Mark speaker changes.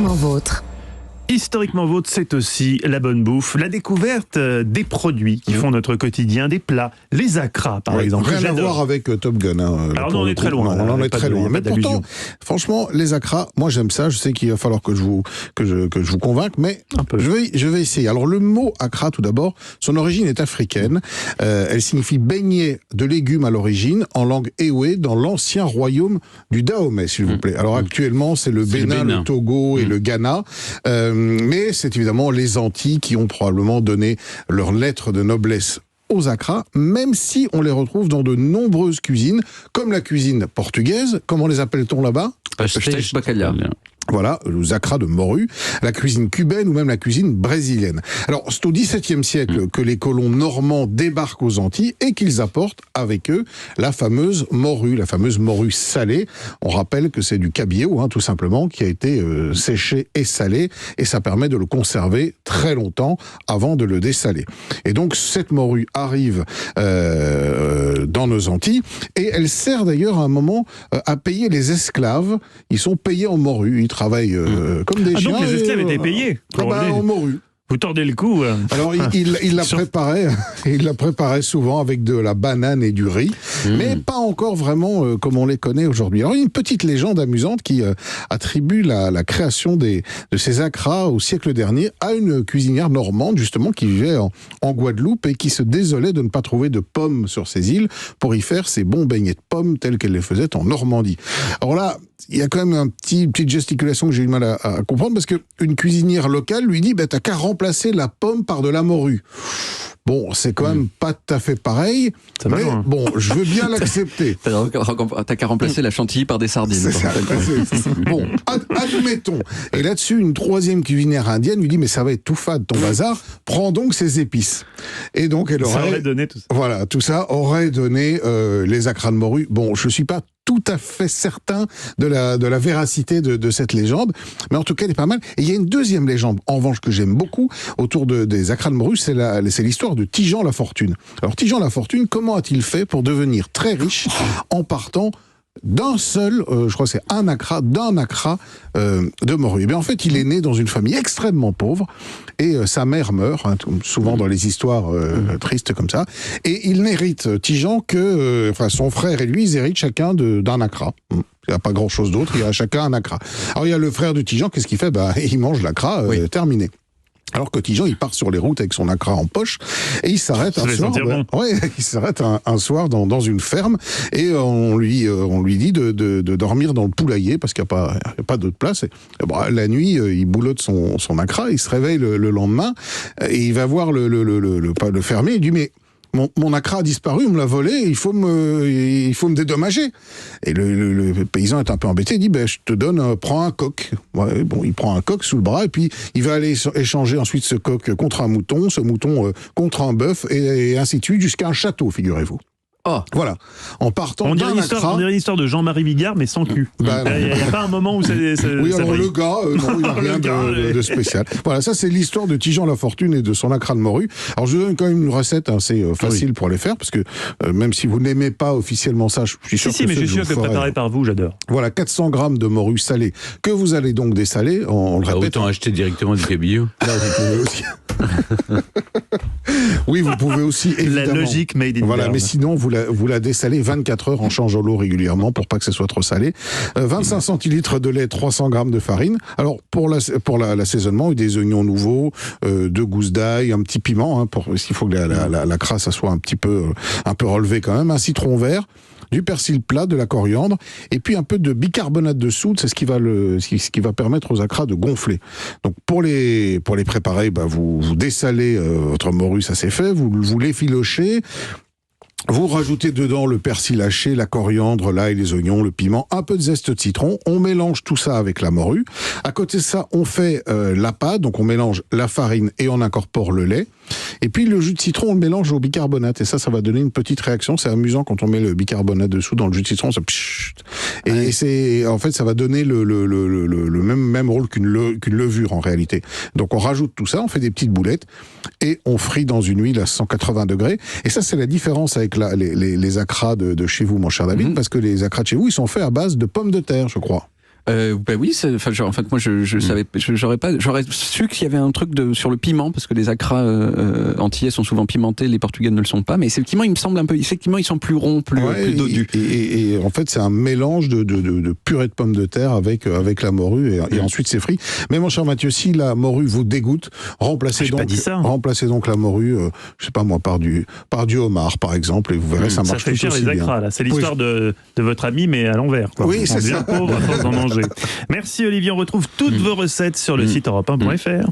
Speaker 1: Historiquement vôtre.
Speaker 2: Historiquement vôtre, c'est aussi la bonne bouffe, la découverte des produits qui font notre quotidien, des plats, les acras par exemple.
Speaker 3: Rien à voir avec Top Gun.
Speaker 2: Alors non, on est très loin.
Speaker 3: Non, on est très loin. Mais pourtant, franchement, les acras, moi j'aime ça. Je sais qu'il va falloir que je vous convainque, mais je vais essayer. Alors le mot acra, tout d'abord, son origine est africaine. Elle signifie beignet de légumes à l'origine, en langue Ewe, dans l'ancien royaume du Dahomey, s'il vous plaît. Alors actuellement, c'est le Bénin, le Togo et le Ghana. Mais c'est évidemment les Antilles qui ont probablement donné leur lettre de noblesse aux acras, même si on les retrouve dans de nombreuses cuisines, comme la cuisine portugaise. Comment les appelle-t-on là-bas?
Speaker 4: Pastéis bacalhau.
Speaker 3: Voilà, les acras de morue, la cuisine cubaine ou même la cuisine brésilienne. Alors, c'est au XVIIe siècle que les colons normands débarquent aux Antilles et qu'ils apportent avec eux la fameuse morue salée. On rappelle que c'est du cabillaud, tout simplement, qui a été séché et salé, et ça permet de le conserver très longtemps avant de le dessaler. Et donc, cette morue arrive dans nos Antilles, et elle sert d'ailleurs à un moment à payer les esclaves. Ils sont payés en morue, ils travaillent comme des chiens.
Speaker 2: Donc les esclaves étaient payés
Speaker 3: en morue.
Speaker 2: Vous tordez le cou.
Speaker 3: Alors il la préparait souvent avec de la banane et du riz, mais pas encore vraiment comme on les connaît aujourd'hui. Alors il y a une petite légende amusante qui attribue la création de ces acras au siècle dernier à une cuisinière normande justement qui vivait en Guadeloupe et qui se désolait de ne pas trouver de pommes sur ces îles pour y faire ses bons beignets de pommes tels qu'elle les faisait en Normandie. Alors là, il y a quand même une petite gesticulation que j'ai eu du mal à comprendre, parce qu'une cuisinière locale lui dit t'as qu'à remplacer la pomme par de la morue. Bon, c'est quand même pas tout à fait pareil, mais bon, je veux bien l'accepter.
Speaker 4: T'as qu'à remplacer la chantilly par des sardines.
Speaker 3: C'est ça. Bon, admettons. Et là-dessus, une troisième cuisinière indienne lui dit mais ça va être tout fade ton bazar, prends donc ces épices. Et donc elle aurait
Speaker 2: donné tout ça.
Speaker 3: Voilà, tout ça aurait donné les acras de morue. Bon, je suis pas tout à fait certain de la véracité de cette légende, mais en tout cas elle est pas mal. Et il y a une deuxième légende, en revanche, que j'aime beaucoup autour des acras de morue, c'est l'histoire de Tijan la Fortune. Alors Tijan la Fortune, comment a-t-il fait pour devenir très riche en partant d'un seul, je crois que c'est d'un acra de morue. Et bien en fait, il est né dans une famille extrêmement pauvre et sa mère meurt, souvent dans les histoires tristes comme ça. Et il n'hérite Tijan que, son frère et lui, ils héritent chacun d'un acra. Il n'y a pas grand-chose d'autre, il y a chacun un acra. Alors il y a le frère de Tijan, qu'est-ce qu'il fait? Il mange l'acra, terminé. Alors que Tijan, il part sur les routes avec son acra en poche et il s'arrête un soir. Il s'arrête un soir dans une ferme et on lui dit de dormir dans le poulailler parce qu'il n'y a pas d'autre place. Et, la nuit, il boulotte son acra, il se réveille le lendemain et il va voir le fermier. Il dit mais mon acra a disparu, on me l'a volé, il faut me dédommager. Et le paysan est un peu embêté, il dit je te donne, prends un coq. Ouais, bon, il prend un coq sous le bras et puis il va aller échanger ensuite ce coq contre un mouton, ce mouton contre un bœuf et ainsi de suite jusqu'à un château, figurez-vous.
Speaker 2: Oh.
Speaker 3: Voilà. En partant
Speaker 2: on dirait l'histoire de Jean-Marie Bigard, mais sans cul. Il n'y a pas un moment où ça
Speaker 3: oui, alors le gars, non, il n'y a rien de spécial. Voilà, ça c'est l'histoire de Tijan la Fortune et de son acra de morue. Alors je vous donne quand même une recette assez facile pour les faire, parce que même si vous n'aimez pas officiellement ça, je suis sûr que
Speaker 2: mais je suis sûr que préparé par vous, j'adore.
Speaker 3: Voilà, 400 grammes de morue salée, que vous allez donc dessaler, on le répète.
Speaker 4: Autant acheter directement du cabillaud.
Speaker 3: Là, vous pouvez aussi... Oui, vous pouvez aussi, évidemment.
Speaker 2: La logique made in
Speaker 3: Voilà,
Speaker 2: Berne.
Speaker 3: mais sinon, vous la dessalez 24 heures en changeant l'eau régulièrement pour pas que ce soit trop salé. 25 centilitres de lait, 300 grammes de farine. Alors, pour l'assaisonnement, des oignons nouveaux, 2 gousses d'ail, un petit piment, s'il faut que la crasse ça soit un peu relevée quand même, un citron vert, du persil plat, de la coriandre, et puis un peu de bicarbonate de soude, c'est ce qui va permettre aux acras de gonfler. Donc pour les préparer, vous dessalez votre morue, ça c'est fait, vous l'effilochez. Vous rajoutez dedans le persil haché, la coriandre, l'ail, les oignons, le piment, un peu de zeste de citron. On mélange tout ça avec la morue. À côté de ça, on fait la pâte, donc on mélange la farine et on incorpore le lait. Et puis le jus de citron, on le mélange au bicarbonate. Et ça va donner une petite réaction. C'est amusant quand on met le bicarbonate dessous dans le jus de citron. Ça et en fait, ça va donner le même rôle qu'une levure en réalité. Donc on rajoute tout ça, on fait des petites boulettes et on frit dans une huile à 180 degrés. Et ça, c'est la différence avec les acras de chez vous, mon cher David, parce que les acras de chez vous, ils sont faits à base de pommes de terre, je crois.
Speaker 4: Bah oui, en fait, moi, je savais, j'aurais su qu'il y avait un truc sur le piment, parce que les acras antillais sont souvent pimentés, les portugais ne le sont pas, mais effectivement, il me semble effectivement, ils sont plus ronds, plus dodus.
Speaker 3: Et en fait, c'est un mélange de purée de pommes de terre avec la morue, et ensuite c'est frit. Mais mon cher Mathieu, si la morue vous dégoûte, remplacez donc la morue, je sais pas moi, par du homard, par exemple, et vous verrez, ça marche tout aussi bien.
Speaker 2: Ça fait cher les acras, là. C'est l'histoire de votre ami, mais à l'envers, quoi.
Speaker 3: Oui, c'est ça.
Speaker 2: On devient pauvre à force d'en manger. Merci Olivier, on retrouve toutes vos recettes sur le site europe1.fr.